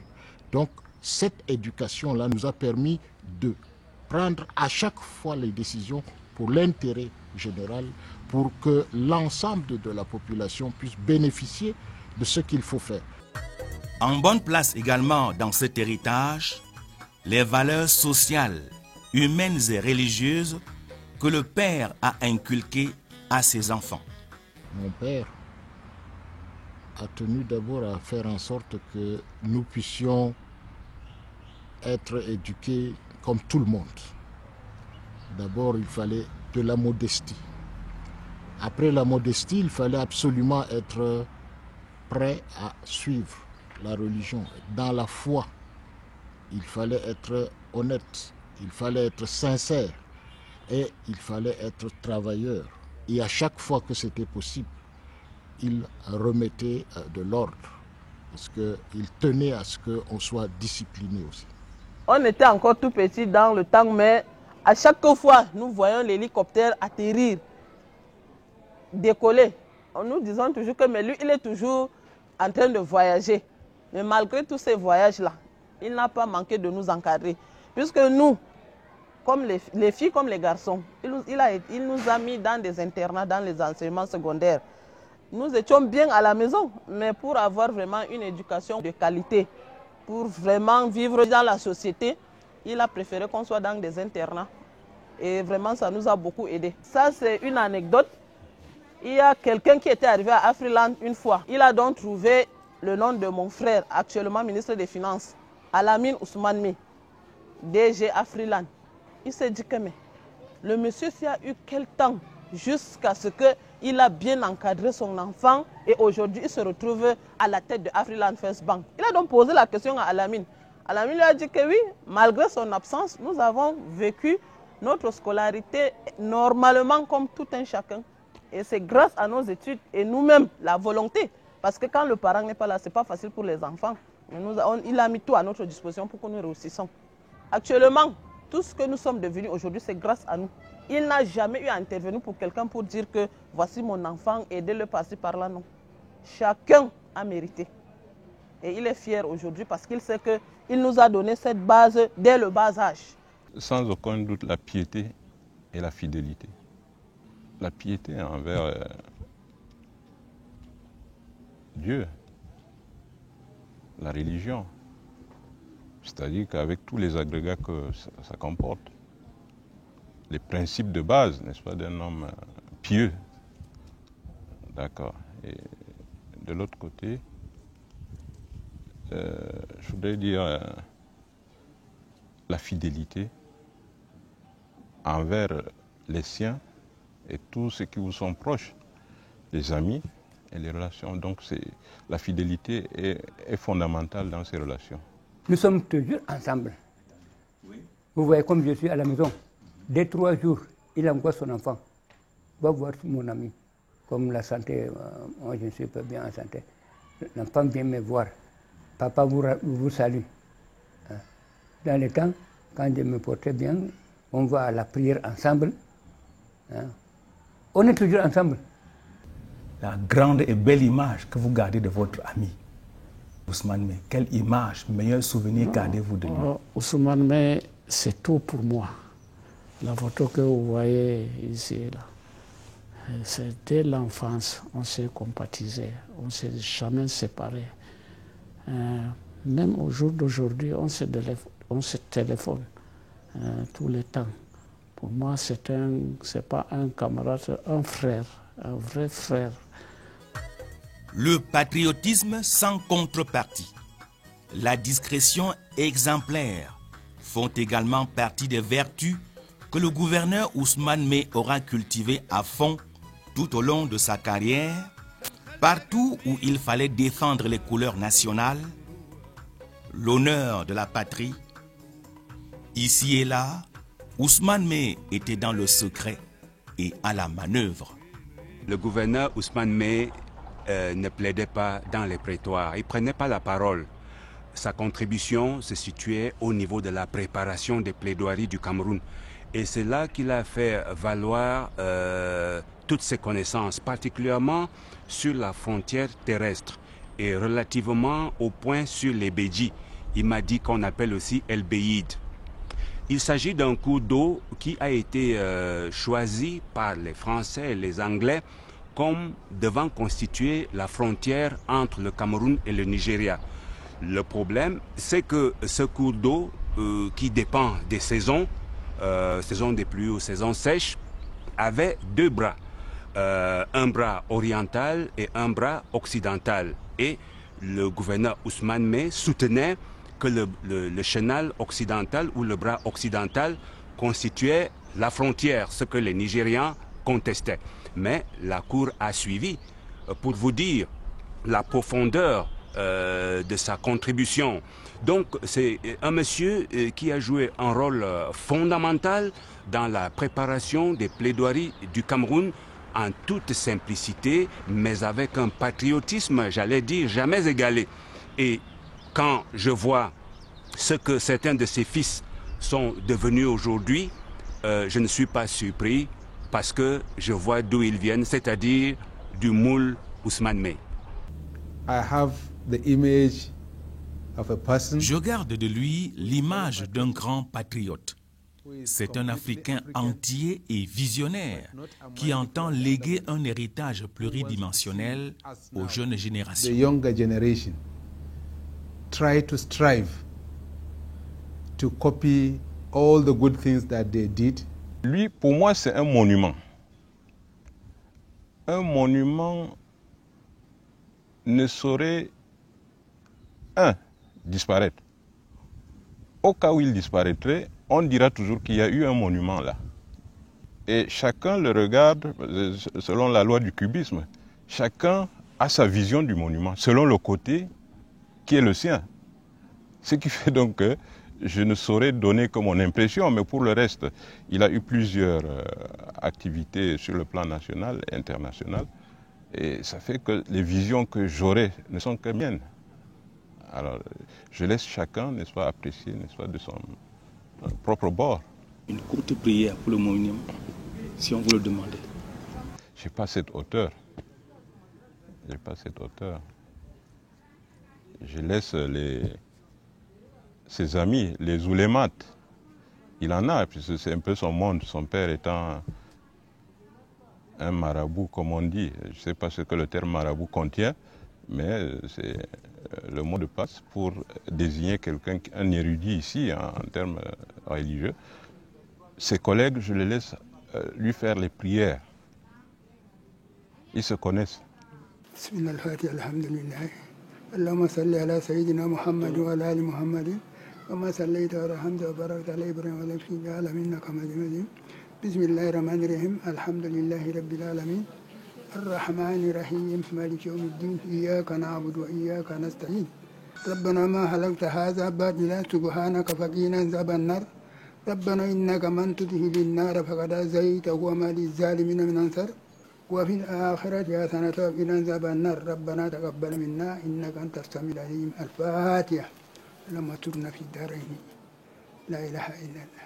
Donc, cette éducation-là nous a permis de prendre à chaque fois les décisions pour l'intérêt général, pour que l'ensemble de la population puisse bénéficier de ce qu'il faut faire. En bonne place également dans cet héritage, les valeurs sociales, humaines et religieuses que le père a inculquées à ses enfants. Mon père a tenu d'abord à faire en sorte que nous puissions être éduqués comme tout le monde. D'abord, il fallait de la modestie. Après la modestie, il fallait absolument être prêt à suivre la religion. Dans la foi, il fallait être honnête, il fallait être sincère et il fallait être travailleur. Et à chaque fois que c'était possible, il remettait de l'ordre parce qu'il tenait à ce qu'on soit discipliné aussi. On était encore tout petit dans le temps, mais à chaque fois, nous voyons l'hélicoptère atterrir, décoller. Nous disons toujours que mais lui, il est toujours en train de voyager. Mais malgré tous ces voyages-là, il n'a pas manqué de nous encadrer. Puisque nous, comme les filles comme les garçons, il nous a mis dans des internats, dans les enseignements secondaires. Nous étions bien à la maison, mais pour avoir vraiment une éducation de qualité, pour vraiment vivre dans la société, il a préféré qu'on soit dans des internats. Et vraiment, ça nous a beaucoup aidé. Ça, c'est une anecdote. Il y a quelqu'un qui était arrivé à Afriland une fois. Il a donc trouvé le nom de mon frère, actuellement ministre des Finances, Alamine Ousmane Mey, DG Afriland. Il s'est dit que mais, le monsieur s'y a eu quel temps jusqu'à ce qu'il a bien encadré son enfant et aujourd'hui il se retrouve à la tête de Afriland First Bank. Il a donc posé la question à Alamine. Alamine lui a dit que oui, malgré son absence, nous avons vécu notre scolarité normalement comme tout un chacun. Et c'est grâce à nos études et nous-mêmes, la volonté. Parce que quand le parent n'est pas là, ce n'est pas facile pour les enfants. Mais il a mis tout à notre disposition pour que nous réussissions. Actuellement, tout ce que nous sommes devenus aujourd'hui, c'est grâce à nous. Il n'a jamais eu à intervenir pour quelqu'un pour dire que voici mon enfant, aidez-le par-ci, par-là, non. Chacun a mérité. Et il est fier aujourd'hui parce qu'il sait qu'il nous a donné cette base dès le bas âge. Sans aucun doute, la piété et la fidélité. La piété envers Dieu, la religion, c'est-à-dire qu'avec tous les agrégats que ça comporte, les principes de base, n'est-ce pas, d'un homme pieux. D'accord. Et de l'autre côté, je voudrais dire la fidélité envers les siens et tous ceux qui vous sont proches, les amis et les relations. Donc la fidélité est fondamentale dans ces relations. Nous sommes toujours ensemble. Oui. Vous voyez comme je suis à la maison. Dès 3 jours, il envoie son enfant. Va voir mon ami. Comme la santé, moi je ne suis pas bien en santé. L'enfant vient me voir. Papa vous salue. Dans le temps, quand je me portais bien, on va à la prière ensemble. On est toujours ensemble. La grande et belle image que vous gardez de votre ami, Ousmane Mey, quelle image, meilleur souvenir gardez-vous de lui? Ousmane Mey, c'est tout pour moi. La photo que vous voyez ici, là, c'est dès l'enfance, on s'est compatisé, on ne s'est jamais séparés. Même au jour d'aujourd'hui, on se téléphone tout le temps. Pour moi, c'est pas un camarade, un frère, un vrai frère. Le patriotisme sans contrepartie, la discrétion exemplaire font également partie des vertus que le gouverneur Ousmane Mey aura cultivées à fond tout au long de sa carrière, partout où il fallait défendre les couleurs nationales, l'honneur de la patrie. Ici et là, Ousmane Mey était dans le secret et à la manœuvre. Le gouverneur Ousmane Mey ne plaidait pas dans les prétoires, il ne prenait pas la parole. Sa contribution se situait au niveau de la préparation des plaidoiries du Cameroun. Et c'est là qu'il a fait valoir toutes ses connaissances, particulièrement sur la frontière terrestre et relativement au point sur les Bédji. Il m'a dit qu'on appelle aussi El Beïd. Il s'agit d'un cours d'eau qui a été choisi par les Français et les Anglais comme devant constituer la frontière entre le Cameroun et le Nigeria. Le problème, c'est que ce cours d'eau qui dépend des saisons, saison des pluies ou saison sèche, avait deux bras. Un bras oriental et un bras occidental. Et le gouverneur Ousmane Mey soutenait que le chenal occidental ou le bras occidental constituait la frontière, ce que les Nigérians contestaient. Mais la Cour a suivi. Pour vous dire la profondeur de sa contribution. Donc c'est un monsieur qui a joué un rôle fondamental dans la préparation des plaidoiries du Cameroun en toute simplicité, mais avec un patriotisme, j'allais dire, jamais égalé. Et quand je vois ce que certains de ses fils sont devenus aujourd'hui, je ne suis pas surpris parce que je vois d'où ils viennent, c'est-à-dire du moule Ousmane Mey. Je garde de lui l'image d'un grand patriote. C'est un Africain entier et visionnaire qui entend léguer un héritage pluridimensionnel aux jeunes générations. The younger generation try to strive to copy all the good things that they did. Lui, pour moi, c'est un monument. Un monument ne saurait, disparaître. Au cas où il disparaîtrait, on dira toujours qu'il y a eu un monument là. Et chacun le regarde selon la loi du cubisme. Chacun a sa vision du monument, selon le côté qui est le sien. Ce qui fait donc que je ne saurais donner que mon impression, mais pour le reste, il a eu plusieurs activités sur le plan national et international. Et ça fait que les visions que j'aurai ne sont que miennes. Alors, je laisse chacun, n'est-ce pas, apprécier, n'est-ce pas, de son propre bord. Une courte prière pour le monument, si on vous le demandait. Je n'ai pas cette hauteur. Je n'ai pas cette hauteur. Je laisse ses amis, les oulémas. Il en a, puisque c'est un peu son monde, son père étant un marabout, comme on dit. Je ne sais pas ce que le terme marabout contient, mais c'est le mot de passe pour désigner quelqu'un, un érudit ici, en termes religieux. Ses collègues, je les laisse lui faire les prières. Ils se connaissent. اللهم صل على سيدنا محمد وعلى ال محمد وما صليت ورحمت وباركت على ابراهيم وعلى ال العالمين انك حميد مجيد بسم الله الرحمن الرحيم الحمد لله رب العالمين الرحمن الرحيم مالك يوم الدين اياك نعبد واياك نستعين ربنا ما خلقت هذا باطلا سبحانك فقنا عذاب النار ربنا انك من تدخل النار فقد عصيته وما للظالمين من انصار وفي الآخرة حسنة وقنا عذاب النار ربنا تقبل منا إنك أنت السميع العليم الفاتحة لما ترنا في الدارين لا إله إلا الله